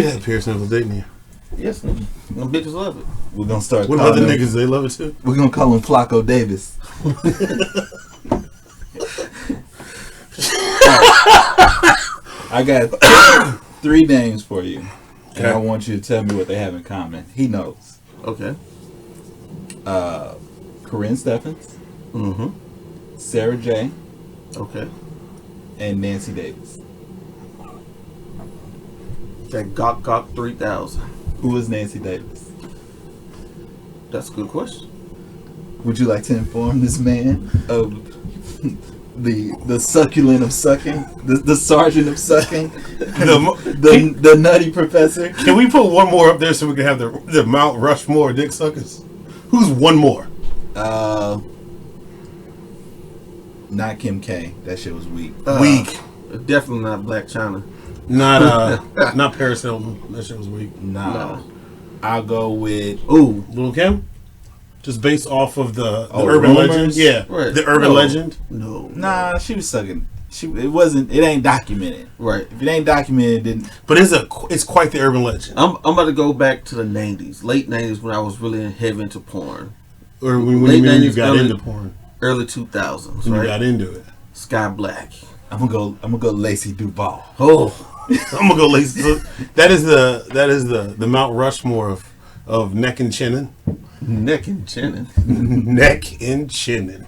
You had Pierce nipples, didn't you? Yes, them bitches love it. We're gonna start. What other niggas? They love it too. We're gonna call him Flacco Davis. I got 3 names for you, and I want you to tell me what they have in common. He knows. Okay. Corinne Stephens. Mm-hmm. Sarah J. Okay. And Nancy Davis. That Gok 3000. Who is Nancy Davis? That's a good question. Would you like to inform this man of the succulent of sucking, the sergeant of sucking, the nutty professor? Can we put one more up there so we can have the Mount Rushmore dick suckers? Who's one more? Not Kim K. That shit was weak. Weak. Definitely not Black China. Not Paris Hilton. That shit was weak. No. I'll go with Lil' Kim. Just based off of the urban rumors? legend. Yeah, right. The urban legend. No. Nah, she was sucking. It ain't documented. Right. If it ain't documented, then. But it's quite the urban legend. I'm about to go back to the 90s, late 90s, when I was really heavy into porn. Or when you got into porn. Early 2000s, When right? you got into it. Sky Black. I'm gonna go Lacey Duval. Oh. I'm gonna go lazy. So that is the Mount Rushmore of neck and chinning. Neck and chinning. Neck and chinning.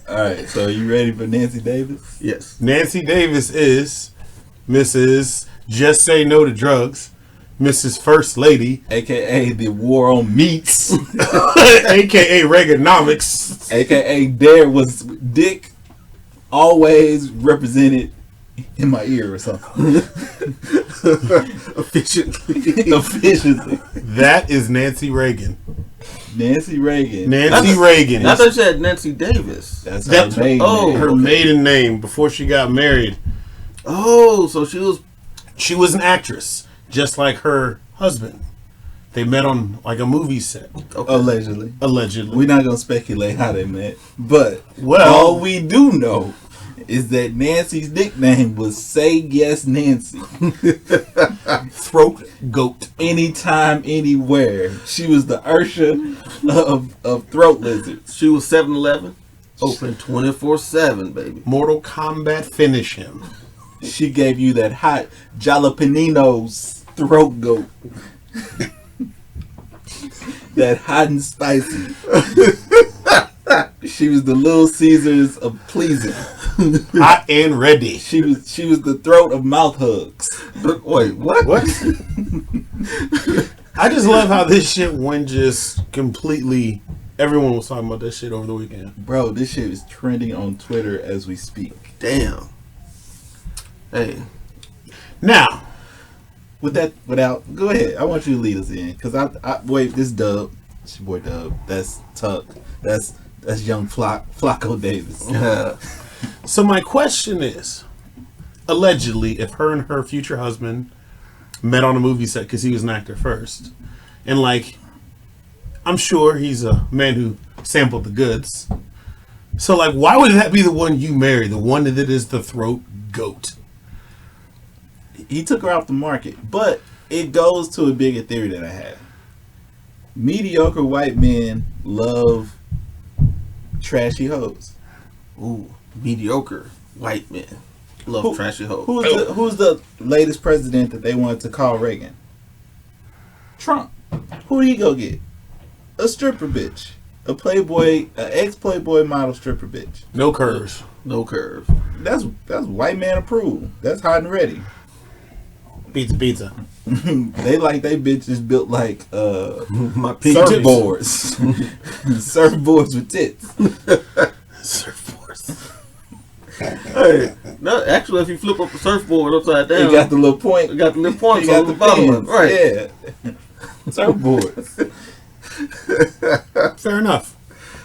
Alright, so you ready for Nancy Davis? Yes. Nancy Davis is Mrs. Just Say No to Drugs, Mrs. First Lady, AKA the War on Meats, AKA Reaganomics, AKA there was dick always represented in my ear or something. Efficiently. That is Nancy Reagan. Nancy Reagan. Reagan. I thought you said Nancy Davis. That's her maiden name. Her maiden name before she got married. Oh, so She was an actress, just like her husband. They met on like a movie set. Okay. Allegedly. Allegedly. We're not gonna speculate how they met, but Well, all we do know is that Nancy's nickname was Say Yes Nancy. Throat goat. Anytime, anywhere. She was the Ursha of throat lizards. She was 7-Eleven. Open 24/7, baby. Mortal Kombat finish him. She gave you that hot jalapenos throat goat. That hot and spicy. She was the Little Caesars of pleasing. Hot and ready. She was the throat of mouth hugs. Wait, what? What? I just love how this shit went just completely. Everyone was talking about this shit over the weekend. Bro, this shit is trending on Twitter as we speak. Damn. Hey. Now, Go ahead. I want you to lead us in, cause wait, this Dub, it's your boy Dub. That's Tuck. That's young Flacco Davis. so my question is, allegedly, if her and her future husband met on a movie set because he was an actor first, and like, I'm sure he's a man who sampled the goods. So like, why would that be the one you marry? The one that is the throat goat? He took her off the market, but it goes to a bigger theory that I have. Mediocre white men love trashy hoes. Ooh, mediocre white men love trashy hoes. Who's the latest president that they wanted to call Reagan? Trump. Who did he go get? A stripper bitch. A Playboy, an ex-Playboy model stripper bitch. No curves. No curves. That's white man approved. That's hot and ready. Pizza. They like they bitches built like My surfboards. Surfboards with tits. Surfboards. Hey, no, actually, if you flip up a surfboard upside down, You got the little point. it got the little points You got on the the bottom pins. of it. Right. Yeah. Surfboards. Fair enough.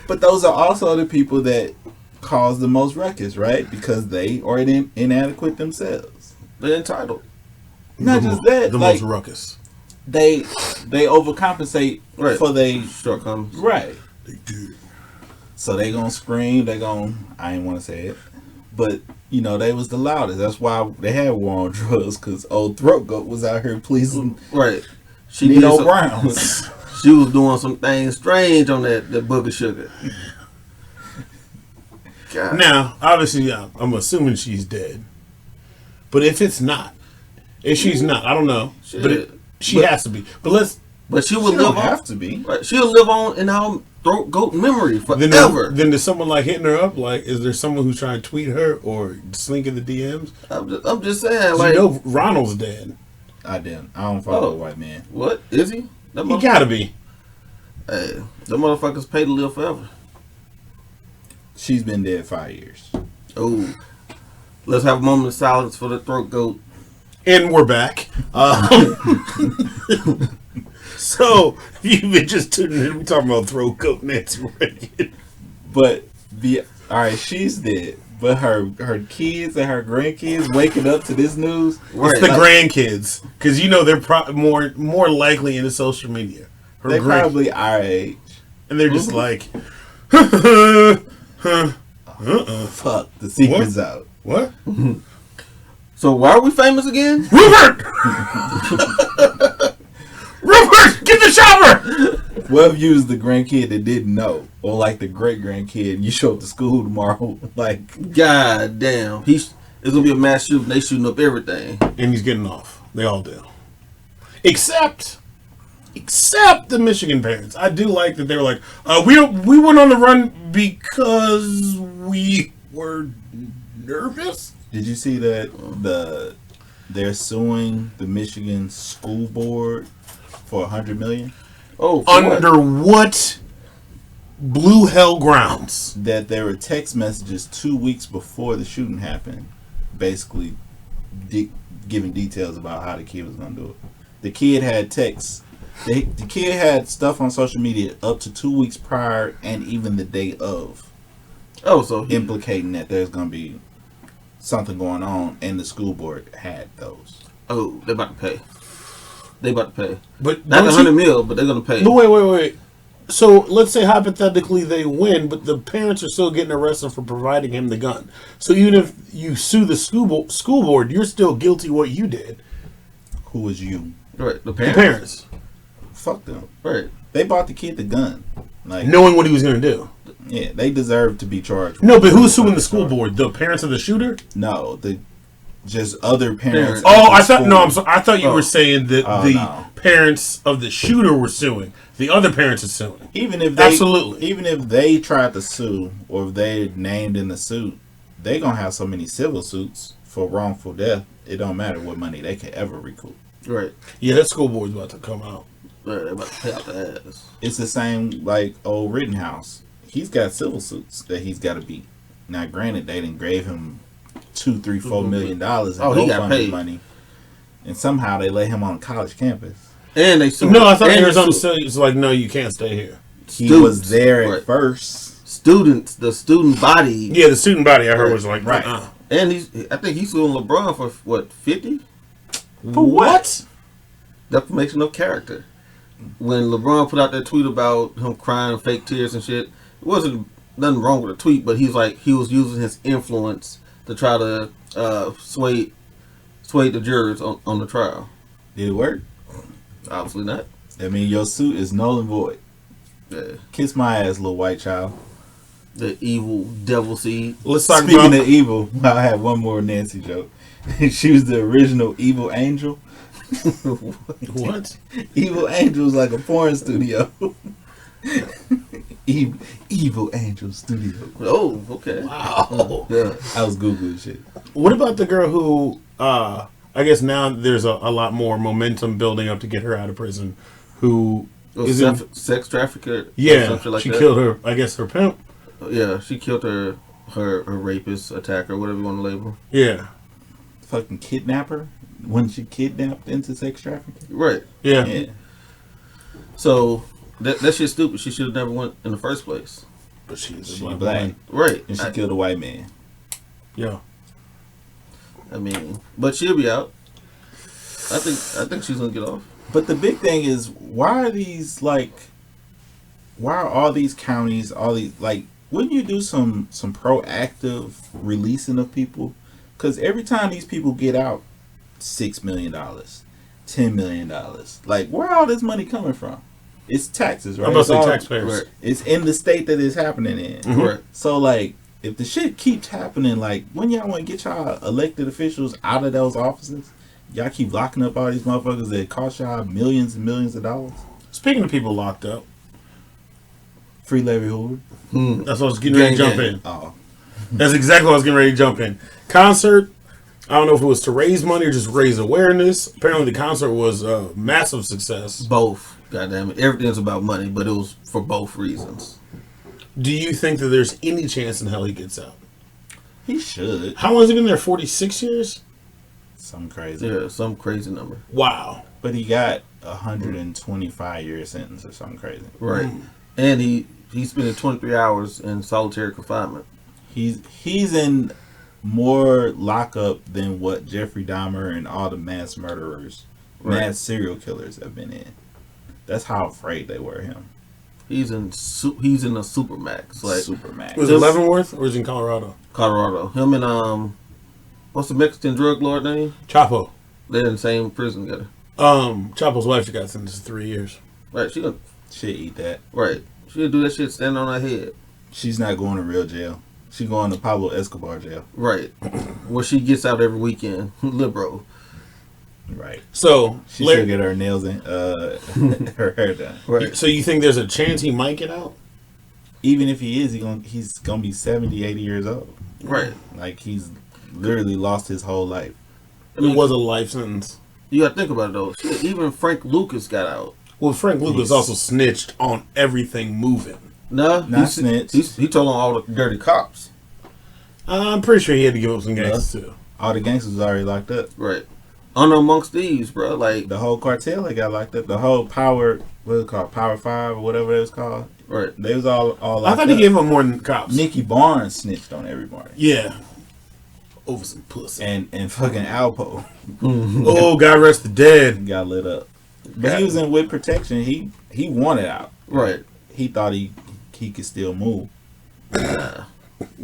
But those are also the people that cause the most ruckus, right? Because they are inadequate themselves. They're entitled. Not just that, The like most ruckus. they overcompensate Right. for they Shortcomings. right. They do. So they gonna scream. They gonna I ain't want to say it, but you know, they was the loudest. That's why they had war on drugs, because old Throat Goat was out here pleasing Right. She Nino did Browns. She was doing some things strange on that booger sugar. God. Now, obviously, yeah, I'm assuming she's dead. But if it's not, if she's not, I don't know. Shit. She has to be. But she will She live don't on. have to be. Right. She'll live on in our Throat Goat memory then forever. then there's someone like hitting her up. Like, is there someone who's trying to tweet her or slink in the DMs? I'm just saying, like, You know, Ronald's dead. I don't follow white man. what is he? He gotta be. Hey, the motherfuckers pay to live forever. She's been dead 5 years. Oh, let's have a moment of silence for the Throat Goat. And we're back. So, you've been just tuning in. We're talking about Throat Goat Nancy Reagan. But alright, she's dead. But her kids and her grandkids waking up to this news. It's the grandkids. Because, you know, they're more likely into social media. They probably our age. And they're just like, Fuck, the secret's out. what? So why are we famous again? Rupert! Rupert, get the chopper! What if you was the grandkid that didn't know? Or like the great grandkid and you show up to school tomorrow, like, God damn. It's gonna be a mass shooting. They shooting up everything. And he's getting off. They all do. Except the Michigan parents. I do like that they were like, we went on the run because we were nervous. did you see that they're suing the Michigan school board for $100 million? Oh, for Under what blue hell grounds? That there were text messages 2 weeks before the shooting happened, basically giving details about how the kid was gonna do it. The kid had texts. The kid had stuff on social media up to 2 weeks prior and even the day of, so implicating that there's gonna be something going on, and the school board had those. oh, they about to pay. But Not $100 million, but they're gonna pay. But wait. So let's say hypothetically they win, but the parents are still getting arrested for providing him the gun. So even if you sue the school board, you're still guilty of what you did. Who was you? Right, the The parents. parents, Fuck them. Right. They bought the kid the gun. Like, knowing what he was going to do. yeah, they deserve to be charged. No, but who's suing the school board? The parents of the shooter? No, just other parents. Oh, of the I thought school. no. I'm sorry. I thought you were saying that the no. parents of the shooter were suing. The other parents are suing. Even if they Absolutely. even if they tried to sue, or if they named in the suit, they gonna have so many civil suits for wrongful death. It don't matter what money they can ever recoup. Right. Yeah, that school board's about to come out. Right. They're about to pay out the ass. It's the same like old Rittenhouse. He's got civil suits that he's got to beat. Now, granted, they didn't grave him $2, $3, $4 million in he got GoFundMe paid. money, and somehow they let him on college campus. And they sued. No, I thought and Arizona they State was like, no, you can't stay here. He Students, was there at right. first. Students, the student body. Yeah, the student body I heard was like, Right. And I think he's suing LeBron for what, 50? For what? Defamation of character. When LeBron put out that tweet about him crying fake tears and shit, it wasn't nothing wrong with the tweet, but he was using his influence to try to sway the jurors on the trial. Did it work? Obviously not. I mean, your suit is null and void. Yeah. Kiss my ass, little white child. The evil devil seed. Let's talk Speaking about of evil, I have one more Nancy joke. She was the original evil angel. what? Evil Angel is like a porn studio. Evil Angel Studio. Oh, okay. Wow. Yeah. I was Googling shit. What about the girl who, I guess now there's a lot more momentum building up to get her out of prison, who is in, Sex trafficker. yeah, something like she that. killed her, I guess her pimp. Yeah, she killed her rapist, attacker, whatever you want to label. Yeah. Fucking kidnapper? When she kidnapped into sex trafficking? Right. Yeah. Yeah. So that shit's stupid. She should have never went in the first place. But she's She a black. woman. Right. And she killed a white man. Yeah. I mean, but she'll be out. I think she's gonna get off. But the big thing is, why are all these counties, wouldn't you do some proactive releasing of people? Because every time these people get out, $6 million, $10 million. Like, where all this money coming from? It's taxes, right? I'm about to say It's all- taxpayers. Right. It's in the state that it's happening in. Mhm. Right. So, like, if the shit keeps happening, like, when y'all want to get y'all elected officials out of those offices, y'all keep locking up all these motherfuckers that cost y'all millions and millions of dollars. Speaking of people locked up, Free Larry Hoover. that's what I was getting ready to jump Yeah. in. Oh, That's exactly what I was getting ready to jump in. Concert. I don't know if it was to raise money or just raise awareness. Apparently, the concert was a massive success. Both. Goddamn it. Everything's about money, but it was for both reasons. Do you think that there's any chance in hell he gets out? he should. How long has he been there? 46 years? Some crazy. Yeah, some crazy number. Wow. But he got 125-year sentence or something crazy. Right. And he's spending 23 hours in solitary confinement. He's in more lockup than what Jeffrey Dahmer and all the mass murderers, Right. mass serial killers have been in. That's how afraid they were of him. He's in a supermax, like Supermax. Was it Leavenworth or is it in Colorado? Colorado. Him and what's the Mexican drug lord name? Chapo. They're in the same prison together. Chapo's wife got sentenced to 3 years. Right. She gonna Shit, eat that. right. She'll do that shit standing on her head. She's not going to real jail. She going to Pablo Escobar jail. Right. Where she gets out every weekend. Libro. Right. So, She should get her nails in, her hair done. Right. so you think there's a chance he might get out? Even if he is, he's gonna be 70, 80 years old. Right. Like, he's literally lost his whole life. It was a life sentence. You gotta think about it though. Shit, even Frank Lucas got out. Well, Frank Lucas Yes. also snitched on everything moving. No, Not snitched. He told on all the dirty cops. I'm pretty sure he had to give up some gangsters too. All the gangsters was already locked up. Right. Amongst thieves, bro. Like, The whole cartel they got locked up. The whole Power, what is it called? Power 5 or whatever it was called. right. They was all I locked thought he up. gave up more than cops. Nicky Barnes snitched on everybody. Yeah. Over some pussy. And fucking Alpo Oh, God rest the dead. got lit up. But he was in with protection. He wanted out. Right. He thought he could still move.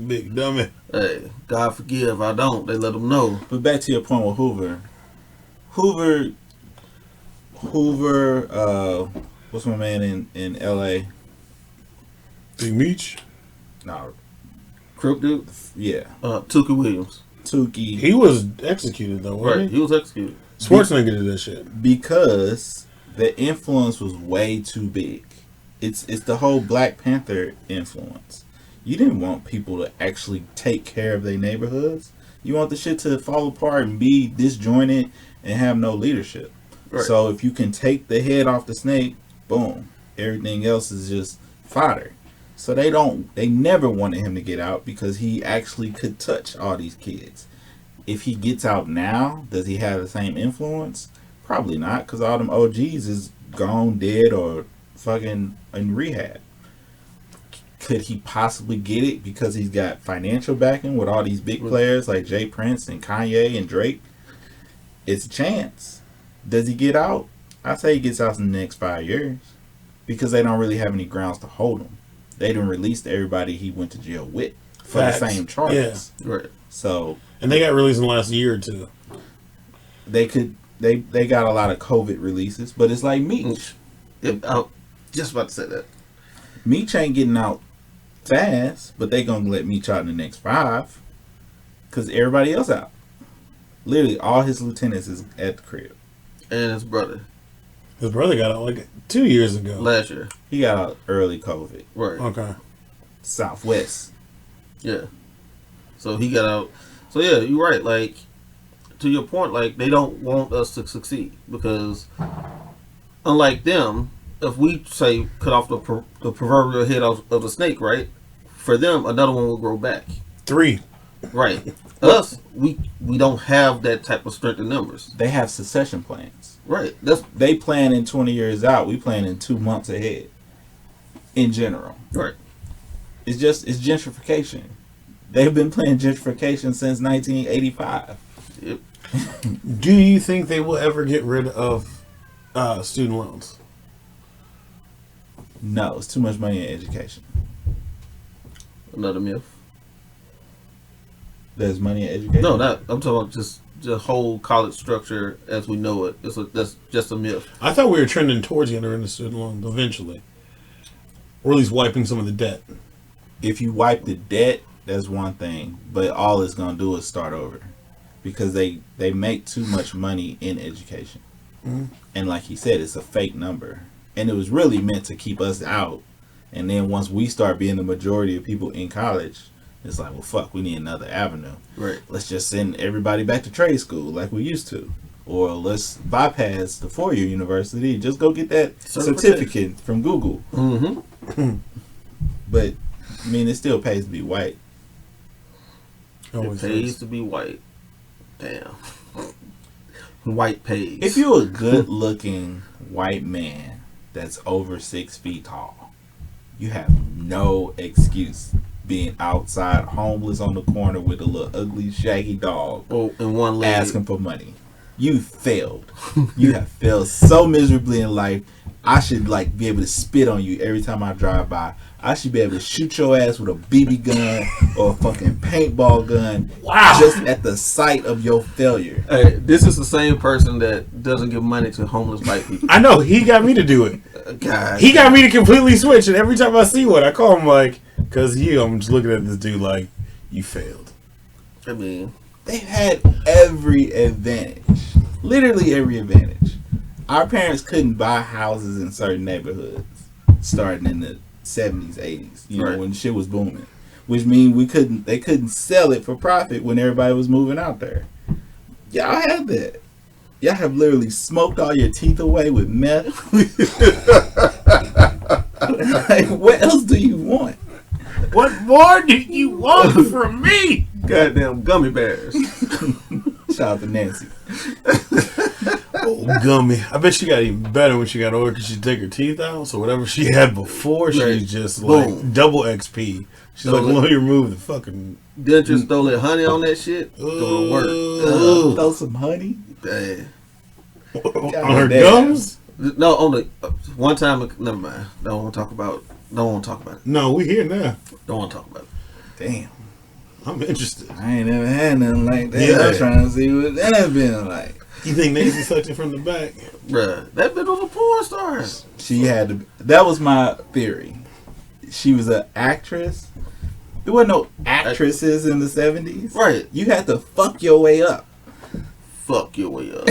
Big dummy. Hey, God forgive, I don't. They let him know. But back to your point with Hoover. What's my man in LA? Big Meech. No, Crip dude. yeah. Tuka Williams. Tukey. He was executed though, wasn't Right. he? He was executed. Schwarzenegger did that shit. Because the influence was way too big. It's the whole Black Panther influence. You didn't want people to actually take care of their neighborhoods. You want the shit to fall apart and be disjointed and have no leadership. Right. So if you can take the head off the snake, boom, everything else is just fodder. So they never wanted him to get out because he actually could touch all these kids. If he gets out now, does he have the same influence? Probably not, because all them OGs is gone, dead, or fucking in rehab. Could he possibly get it because he's got financial backing with all these big players like Jay Prince and Kanye and Drake? It's a chance. Does he get out? I say he gets out in the next 5 years because they don't really have any grounds to hold him. They didn't release everybody he went to jail with for Facts. the same charges. Right. So And they got released in the last year or two. they got a lot of COVID releases, but it's like Meech. Yep, I was just about to say that. Meech ain't getting out fast, but they gonna let Meech out in the next 5 because everybody else out. Literally, all his lieutenants is at the crib. And his brother His brother got out like 2 years ago. last year. He got out early COVID. Right. Okay. Southwest. Yeah. So he got out. So yeah, you're right. Like, to your point, like, they don't want us to succeed because, unlike them, if we say cut off the proverbial head of the snake, right? For them, another one will grow back. 3. Right. Us, we don't have that type of strength in numbers. They have succession plans. Right. That's They plan in 20 years out. We plan in 2 months ahead. In general, right. it's gentrification. They've been playing gentrification since 1985. Yep. Do you think they will ever get rid of student loans? No, it's too much money in education. Another myth. There's money in education. No, not. I'm talking about just the whole college structure as we know it. That's just a myth. I thought we were trending towards getting into student loans eventually, or at least wiping some of the debt. If you wipe the debt, that's one thing, but all it's gonna do is start over, because they make too much money in education, and like he said, it's a fake number, and it was really meant to keep us out, and then once we start being the majority of people in college, it's like, well, fuck, we need another avenue. Right. Let's just send everybody back to trade school like we used to, or let's bypass the 4-year university, just go get that certificate from Google. But I mean, it still pays to be white. It pays to be white. Damn. White pays. If you're a good-looking white man that's over 6 feet tall, you have no excuse being outside homeless on the corner with a little ugly shaggy dog and one leg asking for money. You failed. You have failed so miserably in life. I should be able to spit on you every time I drive by. I should be able to shoot your ass with a BB gun or a fucking paintball gun. Wow. Just at the sight of your failure. Hey, this is the same person that doesn't give money to homeless white people. I know, he got me to do it. God. He got me to completely switch, and every time I see one, I call him because I'm just looking at this dude like, you failed. I mean, They've had every advantage. Literally every advantage. Our parents couldn't buy houses in certain neighborhoods starting in the 70s, 80s, you know, when shit was booming. Which means they couldn't sell it for profit when everybody was moving out there. Y'all had that. Y'all have literally smoked all your teeth away with meth. What else do you want? What more do you want from me? goddamn gummy bears. Shout out to Nancy. Oh, gummy. I bet she got even better when she got older because she take her teeth out. So whatever she had before, she's just like double XP. She's like, let me remove the fucking dentures. Throw that honey on that shit. Go to work. Throw some honey. Damn. On her gums? No, on the one time. Never mind. Don't want to talk about it. No, we here now. Don't want to talk about it. Damn. I'm interested. I ain't never had nothing like that. Yeah. I'm trying to see what that been like. You think Nancy sucked it from the back? Bruh, that bitch was a porn star. She had to. That was my theory. She was an actress. There wasn't no actresses in the 70s. Right. You had to fuck your way up. Fuck your way up.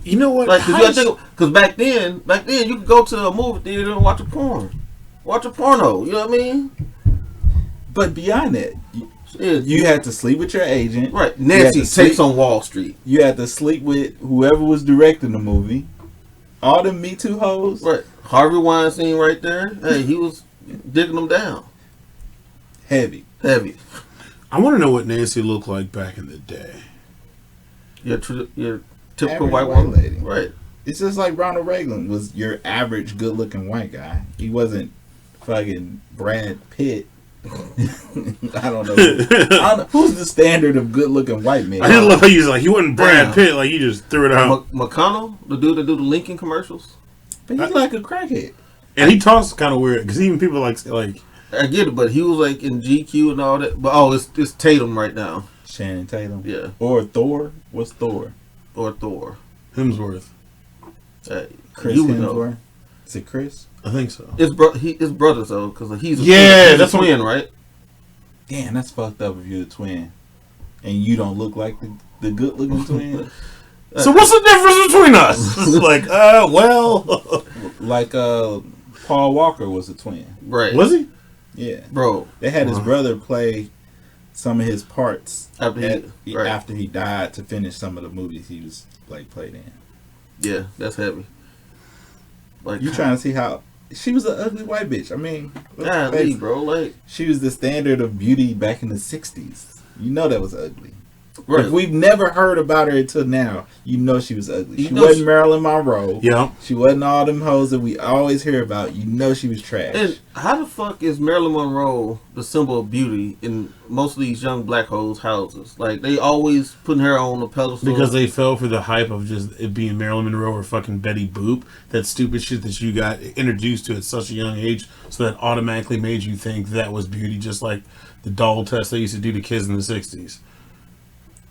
You know what? Like, because back then you could go to a movie theater and watch a porno. You know what I mean? But beyond that, you had to sleep with your agent. Right. Nancy Takes on Wall Street. You had to sleep with whoever was directing the movie. All the Me Too hoes. Right. Harvey Weinstein right there. Hey, he was digging them down. Heavy. I want to know what Nancy looked like back in the day. Your typical Average white white woman. lady. Right. It's just like Ronald Reagan was your average good-looking white guy. He wasn't fucking Brad Pitt. I don't know. Who's the standard of good-looking white men? I didn't love how you was like, you wasn't Brad Pitt, like you just threw it out. McConnell, the dude that do the Lincoln commercials. But he's like a crackhead. And he talks kind of weird, because even people like I get it, but he was like in GQ and all that. But it's Tatum right now. Shannon Tatum. Yeah. Or Thor. What's Thor? Or Thor. Hemsworth. Chris you Hemsworth. know. Is it Chris? I think so. His brothers though, because he's that's a twin, right? Damn, that's fucked up if you're a twin and you don't look like the good looking twin. So what's the difference between us? Like, well, Like Paul Walker was a twin. Right. was he? Yeah. Bro. They had his brother play some of his parts After he died to finish some of the movies he was played in. Yeah, that's heavy. Like, You trying to see how she was an ugly white bitch. I mean, bro, like, she was the standard of beauty back in the 60s. You know that was ugly. right. If we've never heard about her until now, you know she was ugly. You She know wasn't Marilyn Monroe. Yeah. She wasn't all them hoes that we always hear about. You know she was trash. And how the fuck is Marilyn Monroe the symbol of beauty in most of these young black hoes' houses? Like, they always putting her on a pedestal. Because they fell for the hype of just it being Marilyn Monroe or fucking Betty Boop. That stupid shit that you got introduced to at such a young age, so that automatically made you think that was beauty, just like the doll test they used to do to kids in the 60s.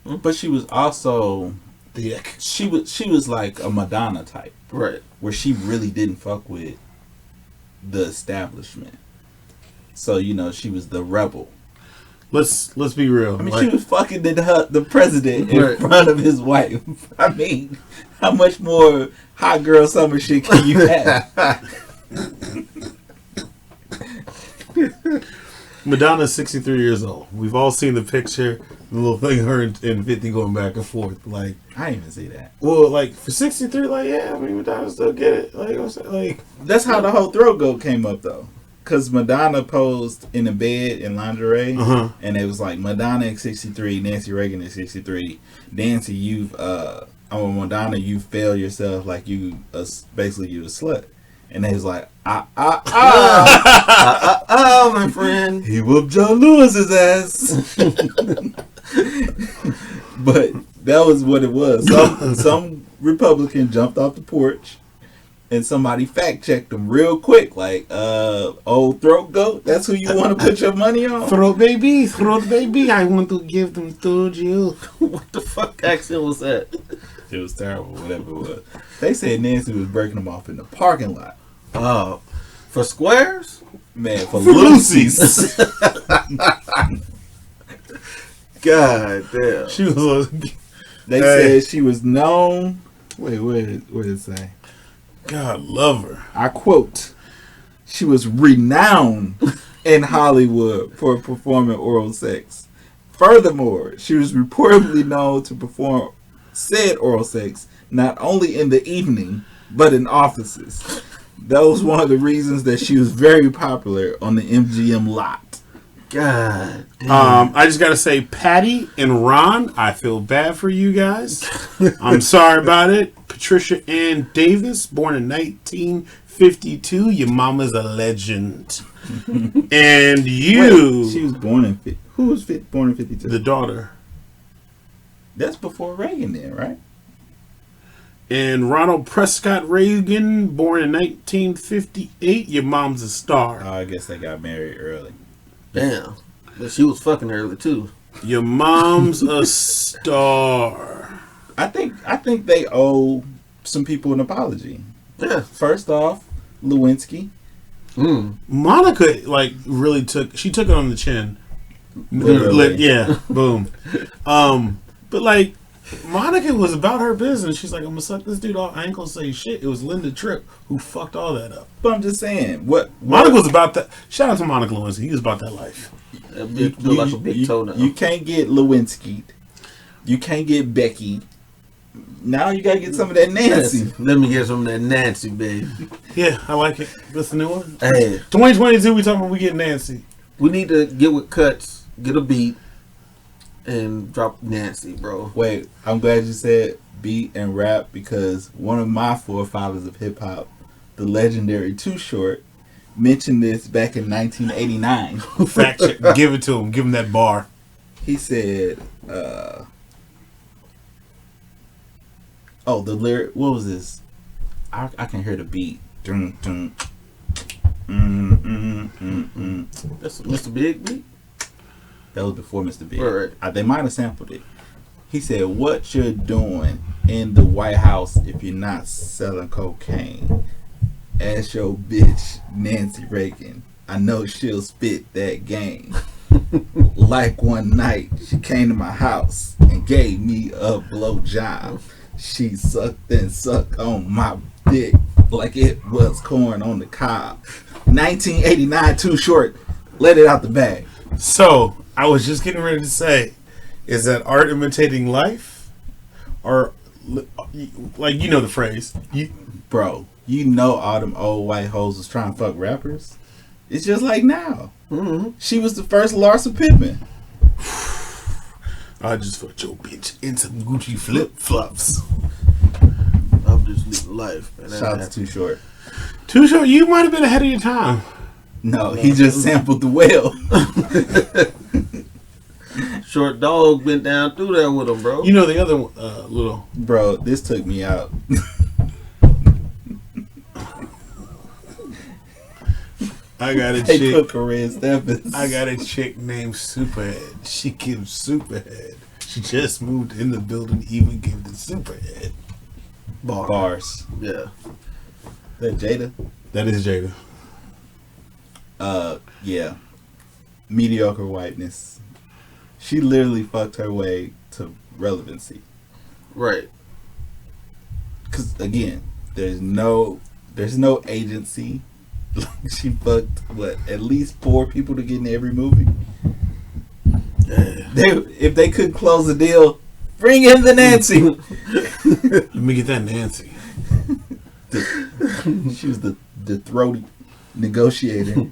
But she was also Dick. she was like a Madonna type, Right. where she really didn't fuck with the establishment. So she was the rebel. Let's be real. I mean, like, she was fucking the president in Right. front of his wife. I mean, how much more hot girl summer shit can you have? Madonna's 63 years old. We've all seen the picture, the little thing her and 50 going back and forth. Like, I didn't even see that. well, like for 63, like yeah, I mean Madonna still get it. Like I'm saying, like That's how the whole throat goat came up, though. Because Madonna posed in a bed in lingerie, and it was like Madonna at 63, Nancy Reagan at 63. Nancy, Madonna, you failed yourself, like basically you a slut. And they was like, My friend. he whooped John Lewis's ass. But that was what it was. Some Republican jumped off the porch, and somebody fact checked him real quick, like, old throat goat. That's who you want to put your money on. throat baby, I want to give them to you. What the fuck accent was that? It was terrible, whatever it was. They said Nancy was breaking them off in the parking lot. Oh, for squares? Man, for For Lucy's. God damn. She was. They Hey. said she was known. Wait, what did it say? God love her. I quote, she was renowned in Hollywood for performing oral sex. Furthermore, she was reportedly known to perform said oral sex not only in the evening, but in offices. That was one of the reasons that she was very popular on the MGM lot. God damn. I just gotta say, Patty and Ron, I feel bad for you guys. I'm sorry about it. Patricia Ann Davis, born in 1952. Your mama's a legend. And you, Wait, she was born in who was born in 52? the daughter. That's before Reagan then, right? And Ronald Prescott Reagan, born in 1958. Your mom's a star. Oh, I guess they got married early. Damn. But she was fucking early too. Your mom's a star. I think they owe some people an apology. Yeah. First off, Lewinsky. Monica, like, really took it on the chin. Literally. Yeah, boom. But like, Monica was about her business. She's like, I'm gonna suck this dude off. I ain't gonna say shit. It was Linda Tripp who fucked all that up. But I'm just saying, what Monica was about that. Shout out to Monica Lewinsky. He was about that life. That bitch look like a big toenail. You can't get Lewinsky. You can't get Becky. Now you gotta get some of that Nancy. Let me get some of that Nancy, baby. Yeah, I like it. That's the new one. Hey, 2022. We talking about we get Nancy. we need to get with cuts, get a beat, and drop Nancy, bro. Wait, I'm glad you said beat and rap, because one of my forefathers of hip hop, the legendary Too Short, mentioned this back in 1989. Fact check. Give it to him. Give him that bar. He said, the lyric, what was this? I can hear the beat. Dun, dun. That's Mr. Big Beat. That was before Mr. Big. Right. They might have sampled it. He said, what you're doing in the White House if you're not selling cocaine? Ask your bitch, Nancy Reagan. I know she'll spit that game. Like one night, she came to my house and gave me a blowjob. She sucked and sucked on my dick like it was corn on the cob. 1989, Too Short. Let it out the bag. So I was just getting ready to say, is that art imitating life, or like you know the phrase? Bro, you know all them old white hoes was trying to fuck rappers. It's just like now. Mm-hmm. She was the first Larsa Pippen. I just fucked your bitch in some Gucci flip flops. I'm just living life. Man. Shout out to Too Short. Too Short, you might have been ahead of your time. No, he just sampled the whale. Short Dog went down through there with him, bro. You know the other little. Bro, this took me out. I got a They chick. put Corinne Stephens. I got a chick named Superhead. She gives Superhead. She just moved in the building, even gave the superhead. Bars. Yeah. That Jada? That is Jada. Yeah. Mediocre whiteness. She literally fucked her way to relevancy. Right. Because again, there's no agency. She fucked at least 4 people to get in every movie. If they could close the deal, bring in the Nancy. Let me get that Nancy. She was the throaty negotiator.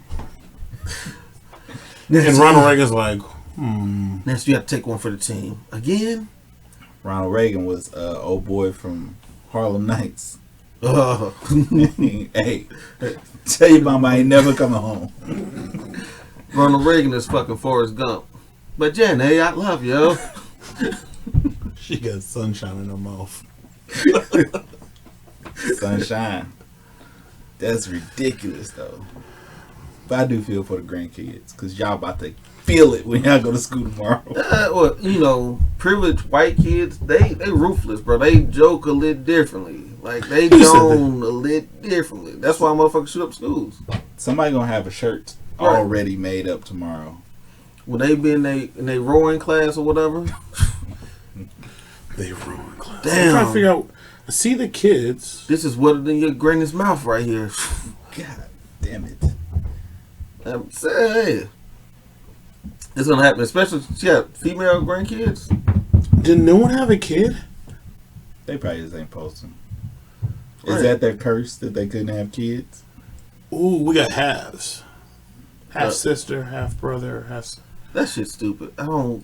And Ronald Reagan's like, Nancy, you have to take one for the team. Again? Ronald Reagan was old boy from Harlem Nights. Oh. Hey, tell your mama I ain't never coming home. Ronald Reagan is fucking Forrest Gump. But Jenny, I love you. she got sunshine in her mouth. Sunshine. That's ridiculous though. But I do feel for the grandkids because y'all about to feel it when y'all go to school tomorrow. Well, you know, privileged white kids, they ruthless, bro. They joke a little differently. Like, they gone a little differently. That's why motherfuckers shoot up schools. Somebody gonna have a shirt Right. already made up tomorrow. When they be in they rowing class or whatever. They ruined class. Damn. I'm trying to figure out. I see the kids. This is wetter in your granny's mouth right here. God damn it. I'm saying. It's gonna happen, especially if she got female grandkids. Did no one have a kid? They probably just ain't posting. Right. Is that their curse that they couldn't have kids? Ooh, we got halves. Half sister, half brother, half. That shit's stupid. I don't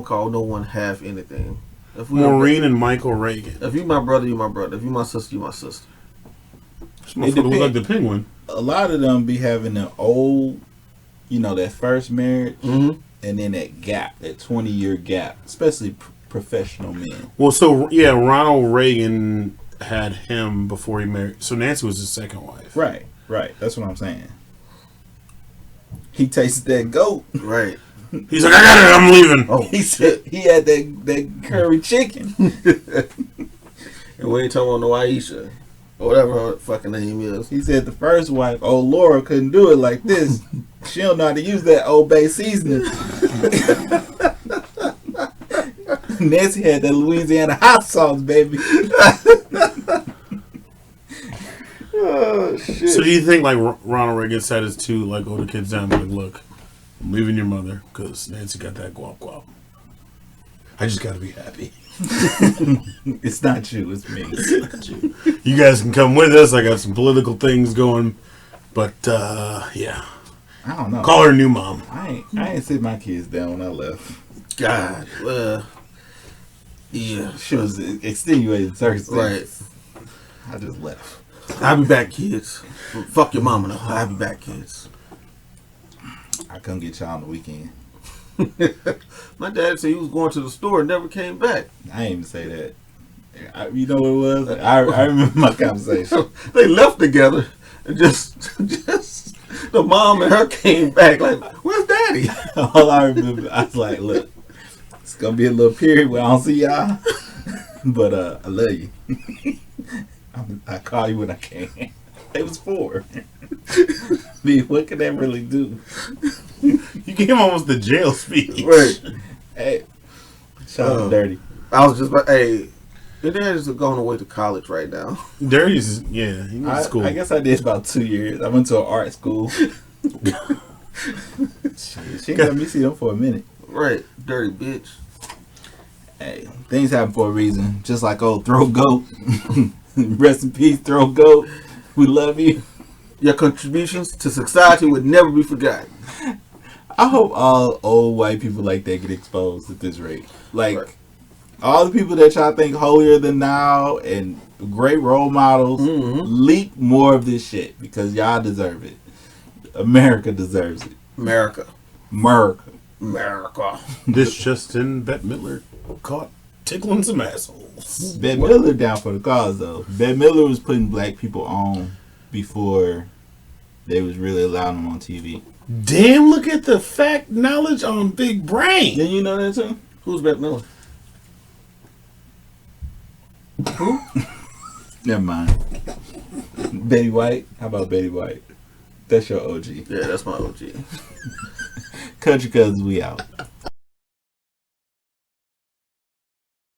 call no one half anything. If Maureen and Michael Reagan. If you my brother, you my brother. If you my sister, you my sister. This motherfucker look like the penguin. A lot of them be having an old, that first marriage, Mm-hmm. and then that gap, that 20-year gap, especially professional men. Well, so yeah, Ronald Reagan had him before he married. So Nancy was his second wife. Right. That's what I'm saying. He tasted that goat. Right. He's like, I got it. I'm leaving. Oh, He said he had that curry chicken. And we ain't talking about no Aisha. Or whatever her fucking name is. He said the first wife, oh Laura, couldn't do it like this. She don't know how to use that Old Bay seasoning. Nancy had that Louisiana hot sauce, baby. Oh shit! So do you think like Ronald Reagan sat his two like older kids down and like, look, I'm leaving your mother because Nancy got that guap guap. I just got to be happy. It's not you, it's me. You guys can come with us. I got some political things going, but yeah, I don't know. call her new mom. I ain't sit my kids down when I left. God. Yeah. She was extenuating circumstances. Right. I just left. I'll be back, kids. Fuck your mama, though. I'll be back, kids. I couldn't get y'all on the weekend. My dad said he was going to the store and never came back. I ain't even say that. You know what it was? I remember my conversation. They left together and just the mom and her came back like, where's daddy? All I remember, I was like, look, it's going to be a little period where I don't see y'all. But I love you. I call you when I can. It was 4. I mean, what can that really do? You gave him almost the jail speech. Right. Hey, shout out Dirty. I was just like, hey, your dad is going away to college right now. Dirty's, yeah, he went to school. I guess I did about 2 years. I went to an art school. She ain't let me see them for a minute. Right. Dirty bitch. Hey, things happen for a reason. Just like old Throat Goat. Rest in peace, Throat Goat. We love you. Your contributions to society would never be forgotten. I hope all old white people like that get exposed at this rate. Like, Right. all the people that y'all think holier than thou and great role models, leak more of this shit because y'all deserve it. America deserves it. America. This just in, Bette Midler caught tickling some assholes. Bette Midler down for the cause though. Bette Midler was putting black people on before they was really allowing them on TV. Damn, look at the fact knowledge on Big Brain. Didn't you know that too? Who's Bette Miller? Who? Never mind. Betty White. How about Betty White? That's your OG. Yeah, that's my OG. Country Cousins, we out.